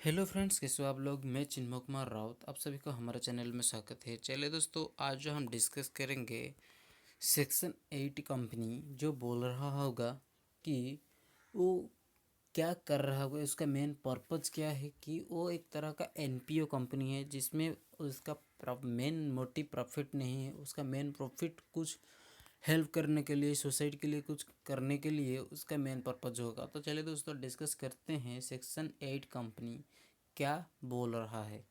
Hello friends, कैसे हो आप लोग। मैं चिन्मय कुमार राउत, आप सभी को हमारे चैनल में स्वागत है। चलिए दोस्तों, आज जो हम डिस्कस करेंगे सेक्शन 8 कंपनी जो बोल रहा होगा कि वो क्या कर रहा होगा, उसका मेन पर्पज़ क्या है। कि वो एक तरह का एनपीओ कंपनी है जिसमें उसका मेन मोटिव प्रॉफिट नहीं है। उसका मेन प्रॉफिट कुछ हेल्प करने के लिए, सोसाइटी के लिए कुछ करने के लिए उसका मेन पर्पज़ होगा। तो चलिए दोस्तों, डिस्कस करते हैं सेक्शन 8 कंपनी क्या बोल रहा है।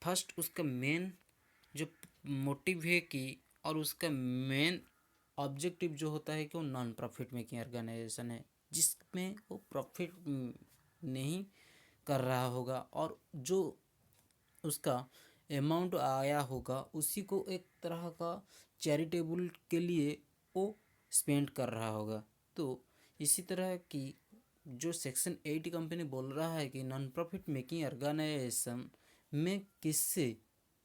फर्स्ट, उसका मेन जो मोटिव है कि, और उसका मेन ऑब्जेक्टिव जो होता है कि वो नॉन प्रॉफिट मेकिंग ऑर्गेनाइजेशन है जिसमें वो प्रॉफिट नहीं कर रहा होगा, और जो उसका अमाउंट आया होगा उसी को एक तरह का चैरिटेबल के लिए वो स्पेंड कर रहा होगा। तो इसी तरह की जो सेक्शन 8 कंपनी बोल रहा है कि नॉन प्रॉफिट मेकिंग ऑर्गेनाइजेशन में किससे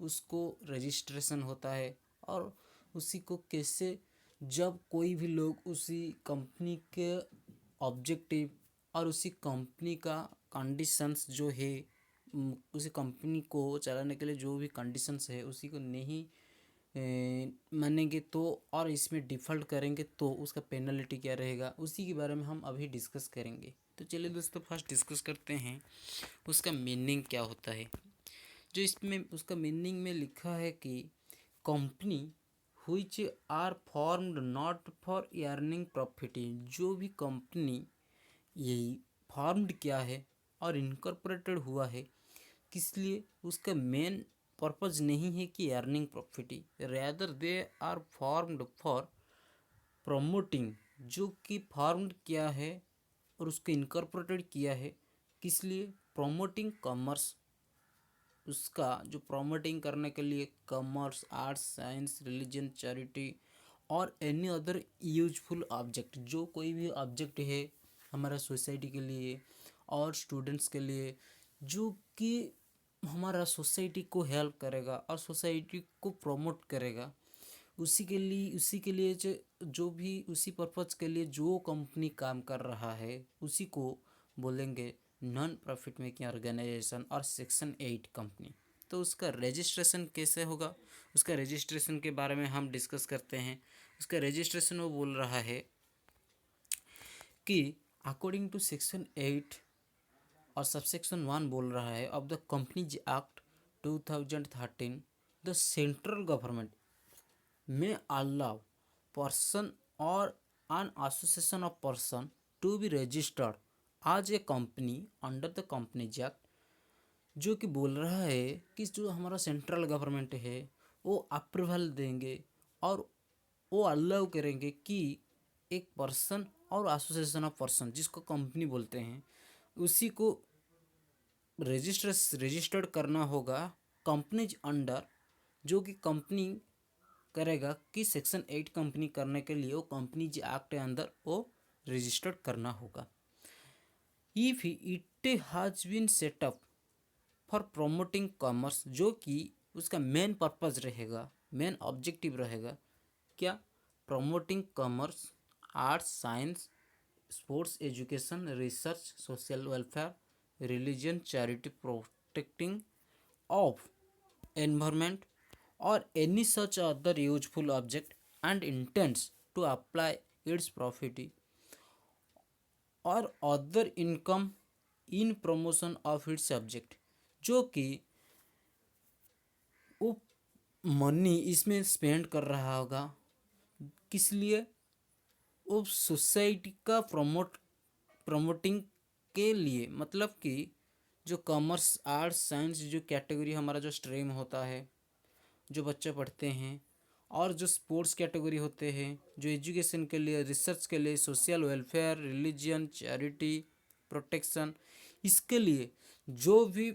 उसको रजिस्ट्रेशन होता है, और उसी को कैसे, जब कोई भी लोग उसी कंपनी के ऑब्जेक्टिव और उसी कंपनी का कंडीशंस जो है, उसी कंपनी को चलाने के लिए जो भी कंडीशंस है उसी को नहीं मानेंगे तो, और इसमें डिफ़ॉल्ट करेंगे तो उसका पेनल्टी क्या रहेगा, उसी के बारे में हम अभी डिस्कस करेंगे। तो चलिए दोस्तों, फर्स्ट डिस्कस करते हैं उसका मीनिंग क्या होता है। जो इसमें उसका मीनिंग में लिखा है कि company which are formed not for earning profit. जो भी कंपनी यही फॉर्म्ड किया है और इनकॉर्पोरेटेड हुआ है, किस लिए, उसका मेन पर्पज़ नहीं है कि earning profit, rather they are formed for promoting. जो कि फॉर्म्ड किया है और उसको इनकॉर्पोरेटेड किया है, किस लिए, प्रमोटिंग कॉमर्स। उसका जो प्रमोटिंग करने के लिए commerce, arts, science, religion, charity और एनी अदर यूजफुल ऑब्जेक्ट। जो कोई भी ऑब्जेक्ट है हमारा सोसाइटी के लिए और स्टूडेंट्स के लिए, जो कि हमारा सोसाइटी को हेल्प करेगा और सोसाइटी को प्रमोट करेगा, उसी के लिए जो भी उसी पर्पज़ के लिए जो कंपनी काम कर रहा है उसी को बोलेंगे नॉन प्रॉफिट मेकिंग ऑर्गेनाइजेशन और सेक्शन 8 कंपनी। तो उसका रजिस्ट्रेशन कैसे होगा, उसका रजिस्ट्रेशन के बारे में हम डिस्कस करते हैं। उसका रजिस्ट्रेशन वो बोल रहा है कि अकॉर्डिंग टू सेक्शन 8 और सबसेक्शन 1 बोल रहा है of the companies act 2013, the central government may allow person or an association of person to be registered as a company under the Companies Act। जो कि बोल रहा है कि जो हमारा सेंट्रल गवर्नमेंट है वो अप्रूवल देंगे और वो अलाउ करेंगे कि एक पर्सन और एसोसिएशन ऑफ पर्सन जिसको कंपनी बोलते हैं उसी को रजिस्टर्ड करना होगा कंपनीज अंडर। जो कि कंपनी करेगा कि सेक्शन 8 कंपनी करने के लिए वो कंपनीज एक्ट के अंदर वो रजिस्टर्ड करना होगा। If it has been set up for promoting commerce, जो कि उसका मेन पर्पज़ रहेगा, मेन ऑब्जेक्टिव रहेगा क्या, promoting commerce, arts, science, sports, education, research, social welfare, religion, charity, protecting of environment or any such other useful object and intends to apply its profit or other income in promotion of its subject। जो कि वो money इसमें spend कर रहा होगा, किस लिए, वो सोसाइटी का प्रमोटिंग के लिए। मतलब कि जो कॉमर्स, आर्ट्स, साइंस जो कैटेगरी हमारा जो स्ट्रीम होता है जो बच्चे पढ़ते हैं, और जो स्पोर्ट्स कैटेगरी होते हैं, जो एजुकेशन के लिए, रिसर्च के लिए, social welfare, religion, charity, protection, इसके लिए जो भी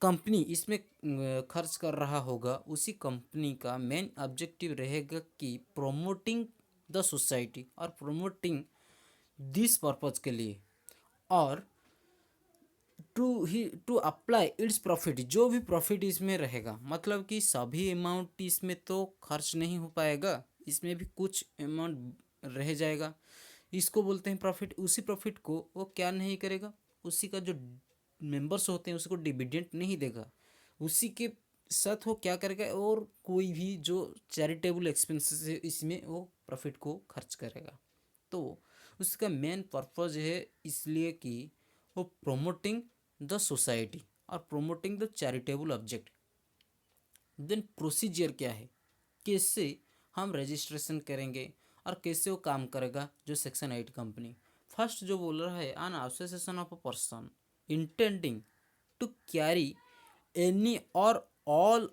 कंपनी इसमें खर्च कर रहा होगा उसी कंपनी का मेन ऑब्जेक्टिव रहेगा कि प्रोमोटिंग द सोसाइटी और प्रोमोटिंग दिस पर्पज़ के लिए, और टू अप्लाई इट्स प्रॉफिट, जो भी प्रॉफिट इसमें रहेगा। मतलब कि सभी अमाउंट इसमें तो खर्च नहीं हो पाएगा, इसमें भी कुछ अमाउंट रह जाएगा, इसको बोलते हैं प्रॉफिट। उसी प्रॉफिट को वो क्या नहीं करेगा, उसी का जो मेंबर्स होते हैं उसको डिविडेंड नहीं देगा, उसी के साथ वो क्या करेगा और कोई भी जो चैरिटेबल एक्सपेंसेस है इसमें वो प्रॉफिट को खर्च करेगा। तो उसका मेन पर्पज है इसलिए कि वो प्रोमोटिंग द सोसाइटी और promoting the charitable object. Then procedure क्या है, कैसे हम रजिस्ट्रेशन करेंगे और कैसे वो काम करेगा जो सेक्शन 8 कंपनी। फर्स्ट जो बोल रहा है an association of a person intending to carry any or all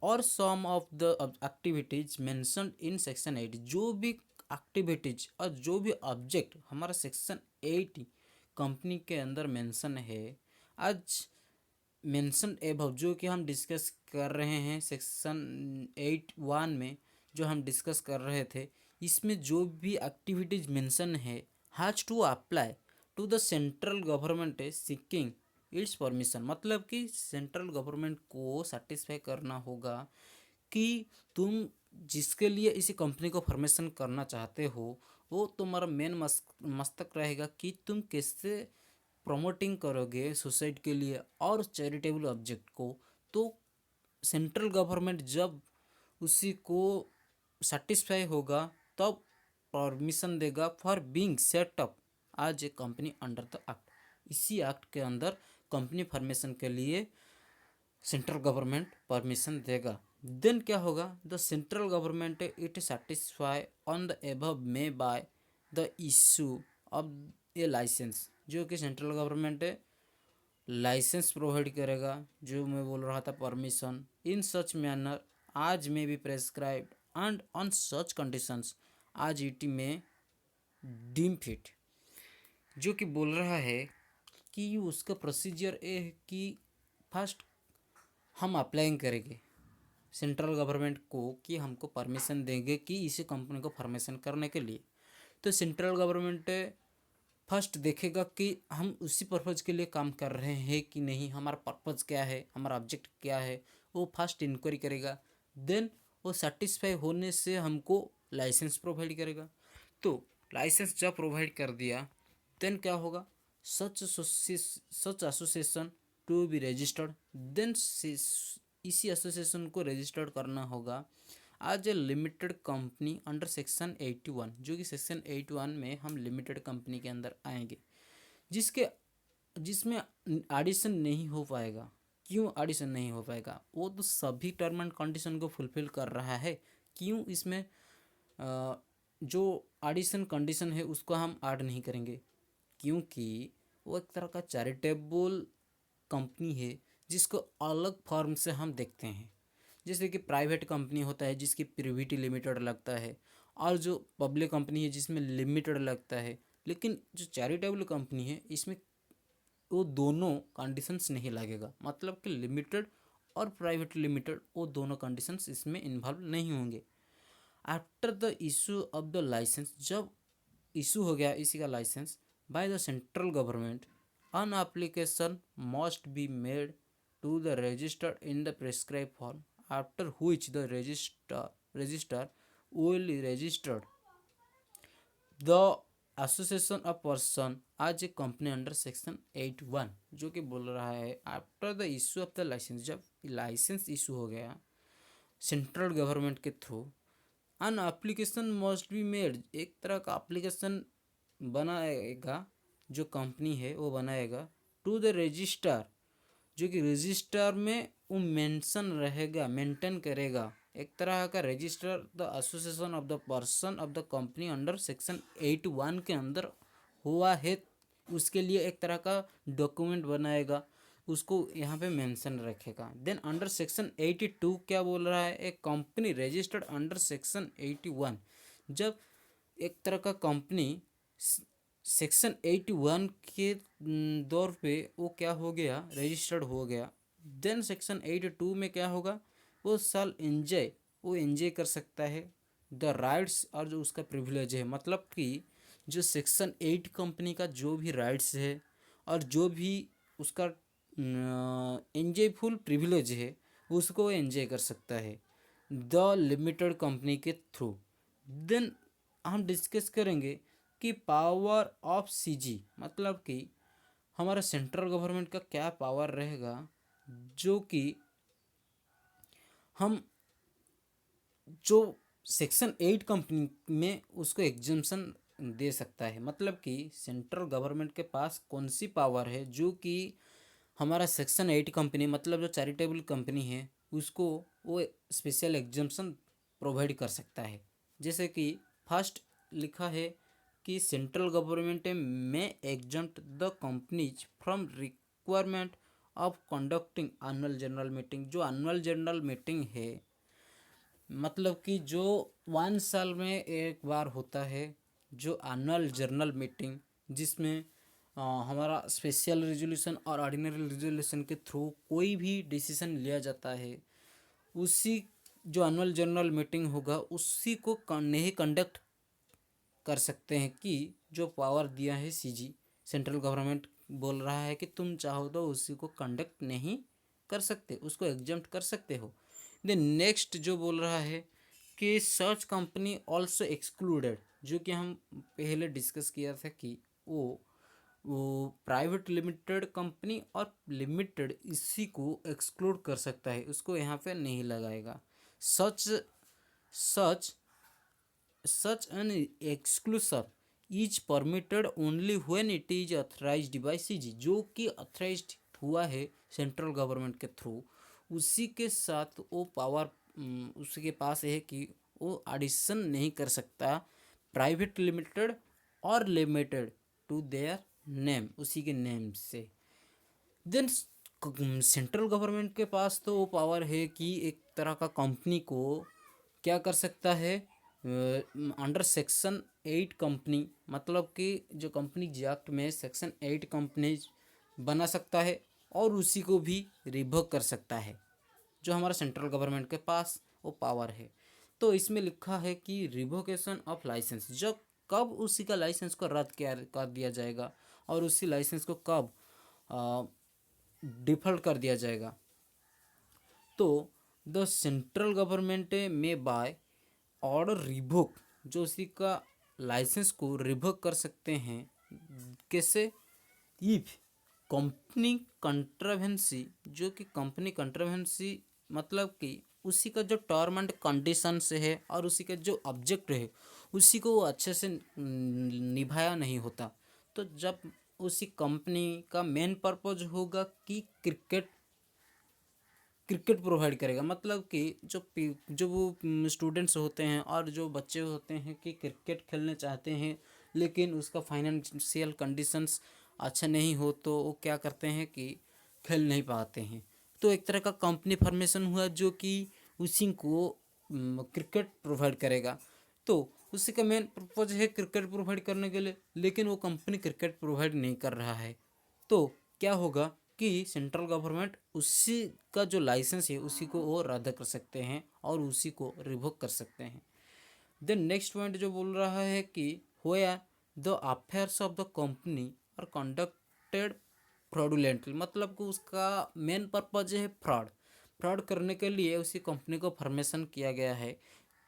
or some of the activities mentioned in section 8, जो भी एक्टिविटीज और जो भी ऑब्जेक्ट हमारा सेक्शन 8 कंपनी के अंदर मेंशन है, आज मेंशन एबव जो कि हम डिस्कस कर रहे हैं सेक्शन 8(1) में जो हम डिस्कस कर रहे थे, इसमें जो भी एक्टिविटीज मेंशन है has to apply to the central government seeking its permission. मतलब कि सेंट्रल गवर्नमेंट को सेटिस्फाई करना होगा कि तुम जिसके लिए इसी कंपनी को फॉर्मेशन करना चाहते हो वो तुम्हारा मेन मस्तक रहेगा कि तुम कैसे प्रमोटिंग करोगे सोसाइटी के लिए और चैरिटेबल ऑब्जेक्ट को। तो सेंट्रल गवर्नमेंट जब उसी को सेटिस्फाई होगा तब परमिशन देगा for being set up as a company under the act. इसी एक्ट के अंदर कंपनी फॉर्मेशन के लिए सेंट्रल गवर्नमेंट परमिशन देगा। देन क्या होगा, the central government it satisfy on the above may by the issue of a licence, जो कि सेंट्रल गवर्नमेंट लाइसेंस प्रोवाइड करेगा, जो मैं बोल रहा था परमिशन इन सच मैनर आज में B prescribed and on such conditions आज इट में डीम फिट। जो कि बोल रहा है कि उसका प्रोसीजर ये है कि फर्स्ट हम अप्लाई करेंगे सेंट्रल गवर्नमेंट को कि हमको परमिशन देंगे कि इसी कंपनी को फॉर्मेशन करने के लिए। तो सेंट्रल गवर्नमेंट फर्स्ट देखेगा कि हम उसी पर्पज़ के लिए काम कर रहे हैं कि नहीं, हमारा पर्पज़ क्या है, हमारा ऑब्जेक्ट क्या है, वो फर्स्ट इंक्वायरी करेगा। देन वो सेटिस्फाई होने से हमको लाइसेंस प्रोवाइड करेगा। तो लाइसेंस जब प्रोवाइड कर दिया देन क्या होगा, such association to be registered. Then इसी एसोसिएशन को रजिस्टर्ड करना होगा आज a limited company under section 81, जो कि सेक्शन 81 में हम लिमिटेड कंपनी के अंदर आएंगे, जिसमें एडिशन नहीं हो पाएगा। क्यों एडिशन नहीं हो पाएगा, वो तो सभी टर्म एंड कंडीशन को फुलफिल कर रहा है। क्यों इसमें जो एडिशन कंडीशन है उसको हम ऐड नहीं करेंगे, क्योंकि वो एक तरह का चैरिटेबल कंपनी है जिसको अलग फॉर्म से हम देखते हैं। जैसे कि प्राइवेट कंपनी होता है जिसकी प्रीविटी लिमिटेड लगता है, और जो पब्लिक कंपनी है जिसमें लिमिटेड लगता है। लेकिन जो चैरिटेबल कंपनी है इसमें वो दोनों कंडीशंस नहीं लगेगा, मतलब कि लिमिटेड और प्राइवेट लिमिटेड वो दोनों कंडीशंस इसमें इन्वॉल्व नहीं होंगे। After the issue of the licence, जब इशू हो गया इसी का licence by the central government, an application must be made to the register in the prescribed form, after which the register will register the association of person as a company under section 8(1), जो कि बोल रहा है after the issue of the licence, जब licence issue हो गया central government के through, an application must be made, एक तरह का एप्लीकेशन बनाएगा जो कंपनी है वो बनाएगा टू द रजिस्टर, जो कि रजिस्टर में वो मेंशन रहेगा, मेंटेन करेगा, एक तरह का register the association of the person of the company under section 81 के अंदर हुआ है, उसके लिए एक तरह का डॉक्यूमेंट बनाएगा, उसको यहाँ पे मेंशन रखेगा। देन अंडर सेक्शन 82 क्या बोल रहा है, एक कंपनी रजिस्टर्ड अंडर सेक्शन 81, जब एक तरह का कंपनी सेक्शन 81 के दौर पे वो क्या हो गया, रजिस्टर्ड हो गया। देन सेक्शन 82 में क्या होगा, वो साल एंजॉय कर सकता है द राइट्स और जो उसका प्रिविलेज है, मतलब कि जो सेक्शन 8 कंपनी का जो भी राइट्स है और जो भी उसका एंजॉयफुल प्रिविलेज है उसको एंजॉय कर सकता है द लिमिटेड कंपनी के थ्रू। देन हम डिस्कस करेंगे कि पावर ऑफ सीजी, मतलब कि हमारा सेंट्रल गवर्नमेंट का क्या पावर रहेगा जो कि हम जो सेक्शन 8 कंपनी में उसको एग्जम्पशन दे सकता है। मतलब कि सेंट्रल गवर्नमेंट के पास कौन सी पावर है जो कि हमारा सेक्शन 8 कंपनी मतलब जो चैरिटेबल कंपनी है उसको वो स्पेशल एग्जम्पशन प्रोवाइड कर सकता है। जैसे कि फर्स्ट लिखा है कि सेंट्रल गवर्नमेंट में exempt the companies from requirement of conducting annual general meeting. जो एनुअल जनरल मीटिंग है मतलब कि जो 1 साल में एक बार होता है, जो एनुअल जनरल मीटिंग जिसमें हमारा स्पेशल रेजोल्यूशन और ऑर्डिनरी रेजोल्यूशन के थ्रू कोई भी डिसीजन लिया जाता है, उसी जो एनुअल जनरल मीटिंग होगा उसी को नहीं कंडक्ट कर सकते हैं कि जो पावर दिया है सीजी सेंट्रल गवर्नमेंट बोल रहा है कि तुम चाहो तो उसी को कंडक्ट नहीं कर सकते, उसको एग्जम्प्ट कर सकते हो। देन नेक्स्ट जो बोल रहा है कि सर्च कंपनी ऑल्सो एक्सक्लूडेड, जो कि हम पहले डिस्कस किया था कि वो प्राइवेट लिमिटेड कंपनी और लिमिटेड इसी को एक्सक्लूड कर सकता है, उसको यहाँ पे नहीं लगाएगा। सच सच Such an exclusive is permitted only when it is authorized by CG। जो कि अथराइज्ड हुआ है सेंट्रल गवर्नमेंट के थ्रू, उसी के साथ वो पावर उसी के पास है कि वो एडिशन नहीं कर सकता प्राइवेट लिमिटेड और लिमिटेड टू देयर नेम, उसी के नेम से। देन सेंट्रल गवर्नमेंट के पास तो वो पावर है कि एक तरह का कंपनी को क्या कर सकता है अंडर सेक्शन 8 कंपनी, मतलब कि जो कंपनी एक्ट में सेक्शन 8 कंपनी बना सकता है और उसी को भी रिवोक कर सकता है, जो हमारा सेंट्रल गवर्नमेंट के पास वो पावर है। तो इसमें लिखा है कि रिवोकेशन ऑफ लाइसेंस, जब कब उसी का लाइसेंस को रद्द कर दिया जाएगा और उसी लाइसेंस को कब डिफॉल्ट कर दिया जाएगा। तो द सेंट्रल गवर्नमेंट में बाय ऑर्डर रिवोक, जो उसी का लाइसेंस को रिवोक कर सकते हैं कैसे, इफ कंपनी कंट्रावेंसी, जो कि कंपनी कंट्रावेंसी मतलब कि उसी का जो टर्म एंड कंडीशन से है और उसी का जो ऑब्जेक्ट है उसी को वो अच्छे से निभाया नहीं होता। तो जब उसी कंपनी का मेन पर्पज होगा कि क्रिकेट प्रोवाइड करेगा, मतलब कि जो वो स्टूडेंट्स होते हैं और जो बच्चे होते हैं कि क्रिकेट खेलने चाहते हैं लेकिन उसका फाइनेंशियल कंडीशंस अच्छा नहीं हो तो वो क्या करते हैं कि खेल नहीं पाते हैं। तो एक तरह का कंपनी फॉर्मेशन हुआ जो कि उसी को क्रिकेट प्रोवाइड करेगा। तो उसी का मेन पर्पज है क्रिकेट प्रोवाइड करने के लिए, लेकिन वो कंपनी क्रिकेट प्रोवाइड नहीं कर रहा है। तो क्या होगा कि सेंट्रल गवर्नमेंट उसी का जो लाइसेंस है उसी को वो रद्द कर सकते हैं और उसी को रिवोक कर सकते हैं। देन नेक्स्ट पॉइंट जो बोल रहा है कि होया the affairs of the company are conducted fraudulently, मतलब कि उसका मेन पर्पज है फ्रॉड करने के लिए उसी कंपनी को फॉर्मेशन किया गया है,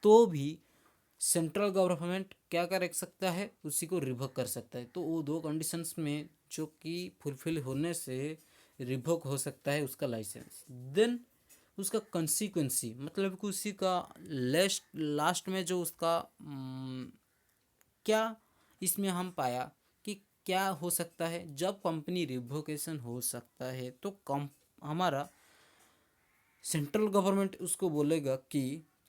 तो भी सेंट्रल गवर्नमेंट क्या कर सकता है उसी को रिवोक कर सकता है। तो वो दो कंडीशंस में जो कि फुलफिल होने से रिवोक हो सकता है उसका लाइसेंस। देन उसका कंसिक्वेंसी, मतलब कि उसी का लास्ट में जो उसका क्या इसमें हम पाया कि क्या हो सकता है जब कंपनी रिवोकेशन हो सकता है तो हमारा सेंट्रल गवर्नमेंट उसको बोलेगा कि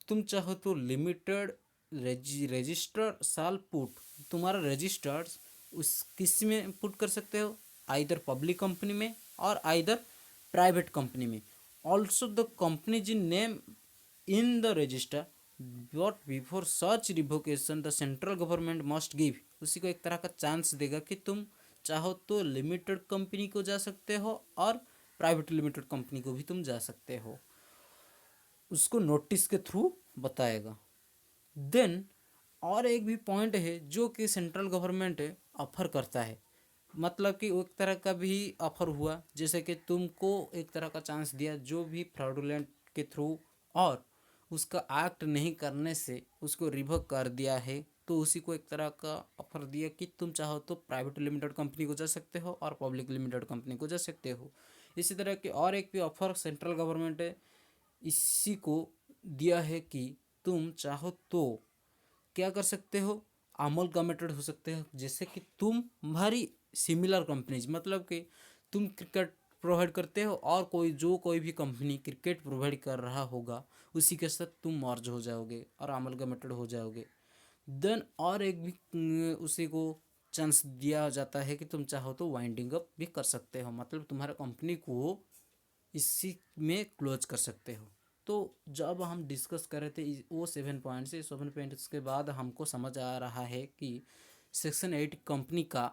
तुम चाहो तो लिमिटेड रजिस्टर साल पुट, तुम्हारा रजिस्टर्स उस किस में पुट कर सकते हो, आइदर पब्लिक कंपनी में और आइदर प्राइवेट कंपनी में। ऑल्सो द कंपनी जी name in the register but before such revocation the central government must give, उसी को एक तरह का चांस देगा कि तुम चाहो तो लिमिटेड कंपनी को जा सकते हो और प्राइवेट लिमिटेड कंपनी को भी तुम जा सकते हो, उसको नोटिस के थ्रू बताएगा। देन और एक भी पॉइंट है जो कि सेंट्रल गवर्नमेंट ऑफर करता है, मतलब कि एक तरह का भी ऑफर हुआ जैसे कि तुमको एक तरह का चांस दिया जो भी फ्रॉडुलेंट के थ्रू और उसका एक्ट नहीं करने से उसको रिवोक कर दिया है तो उसी को एक तरह का ऑफर दिया कि तुम चाहो तो प्राइवेट लिमिटेड कंपनी को जा सकते हो और पब्लिक लिमिटेड कंपनी को जा सकते हो। इसी तरह के और एक भी ऑफर सेंट्रल गवर्नमेंट है इसी को दिया है कि तुम चाहो तो क्या कर सकते हो, अमलगमेटेड हो सकते हो। जैसे कि तुम्हारी सिमिलर कंपनीज, मतलब कि तुम क्रिकेट प्रोवाइड करते हो और कोई भी कंपनी क्रिकेट प्रोवाइड कर रहा होगा उसी के साथ तुम मर्ज हो जाओगे और अमलगमेटेड हो जाओगे। देन और एक भी उसी को चांस दिया जाता है कि तुम चाहो तो वाइंडिंग अप भी कर सकते हो, मतलब तुम्हारा कंपनी को इसी में क्लोज कर सकते हो। तो जब हम डिस्कस कर रहे थे वो 7 पॉइंट से 7 पॉइंट्स के बाद हमको समझ आ रहा है कि सेक्शन 8 कंपनी का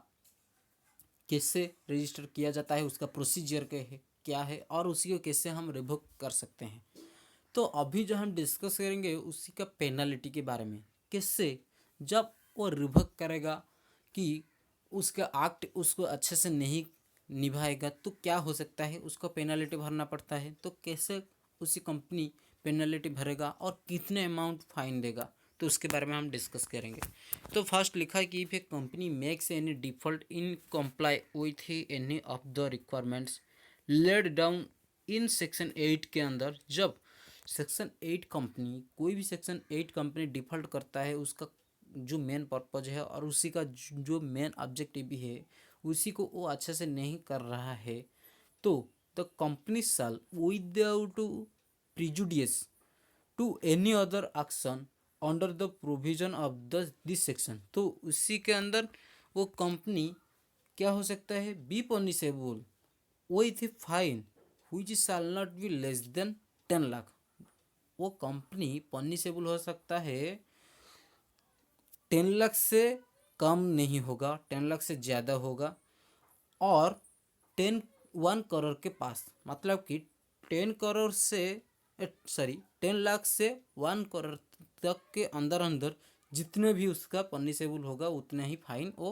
कैसे रजिस्टर किया जाता है, उसका प्रोसीजर क्या है और उसी को कैसे हम रिवोक कर सकते हैं। तो अभी जो हम डिस्कस करेंगे उसी का पेनल्टी के बारे में, कैसे जब वो रिवोक करेगा कि उसका एक्ट उसको अच्छे से नहीं निभाएगा तो क्या हो सकता है, उसको पेनल्टी भरना पड़ता है। तो कैसे उसी कंपनी पेनल्टी भरेगा और कितने अमाउंट फाइन देगा, तो उसके बारे में हम डिस्कस करेंगे। तो फर्स्ट लिखा है कि if A company makes any default in comply with any of the requirements laid down in section 8 के अंदर, जब सेक्शन 8 कंपनी कोई भी सेक्शन 8 कंपनी डिफ़ॉल्ट करता है, उसका जो मेन पर्पज है और उसी का जो मेन ऑब्जेक्टिव भी है उसी को वो अच्छे से नहीं कर रहा है, तो the company shall without prejudice to any other action under the provision of this section, तो उसी के अंदर वो कंपनी क्या हो सकता है, be punishable with fine which shall not be less than 10 lakh. वो कंपनी पनिशेबल हो सकता है 10 लाख से कम नहीं होगा, 10 लाख से ज़्यादा होगा और 1 करोड़ के पास, मतलब कि 10 करोड़ से 10 लाख से 1 करोड़ तक के अंदर अंदर जितने भी उसका पनिशेबल होगा उतने ही फाइन वो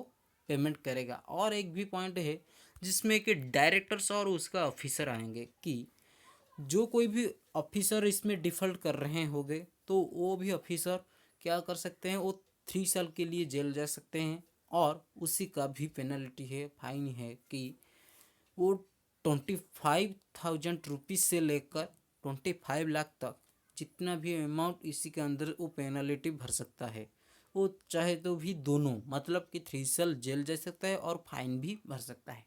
पेमेंट करेगा। और एक भी पॉइंट है जिसमें कि डायरेक्टर्स और उसका ऑफिसर आएंगे कि जो कोई भी ऑफिसर इसमें डिफ़ॉल्ट कर रहे होंगे तो वो भी ऑफिसर क्या कर सकते हैं, वो 3 साल के लिए जेल जा सकते हैं। और उसी का भी पेनल्टी है, फाइन है कि वो 25,000 रुपीज़ से लेकर 25 लाख तक जितना भी अमाउंट इसी के अंदर वो पेनल्टी भर सकता है। वो चाहे तो भी दोनों, मतलब कि 3 साल जेल जा सकता है और फाइन भी भर सकता है।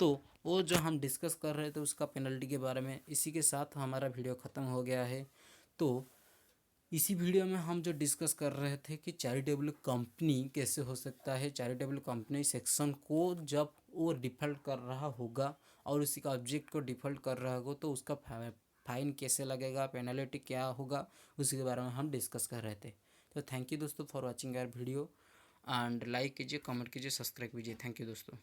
तो वो जो हम डिस्कस कर रहे थे उसका पेनल्टी के बारे में, इसी के साथ हमारा वीडियो ख़त्म हो गया है। तो इसी वीडियो में हम जो डिस्कस कर रहे थे कि चैरिटेबल कंपनी कैसे हो सकता है, चैरिटेबल कंपनी सेक्शन को जब वो डिफ़ॉल्ट कर रहा होगा और उसी का ऑब्जेक्ट को डिफ़ॉल्ट कर रहा होगा तो उसका फाइन कैसे लगेगा, पेनल्टी क्या होगा, उसी के बारे में हम डिस्कस कर रहे थे। तो थैंक यू दोस्तों for watching our video and like कीजिए, कमेंट कीजिए, सब्सक्राइब कीजिए। थैंक यू दोस्तों।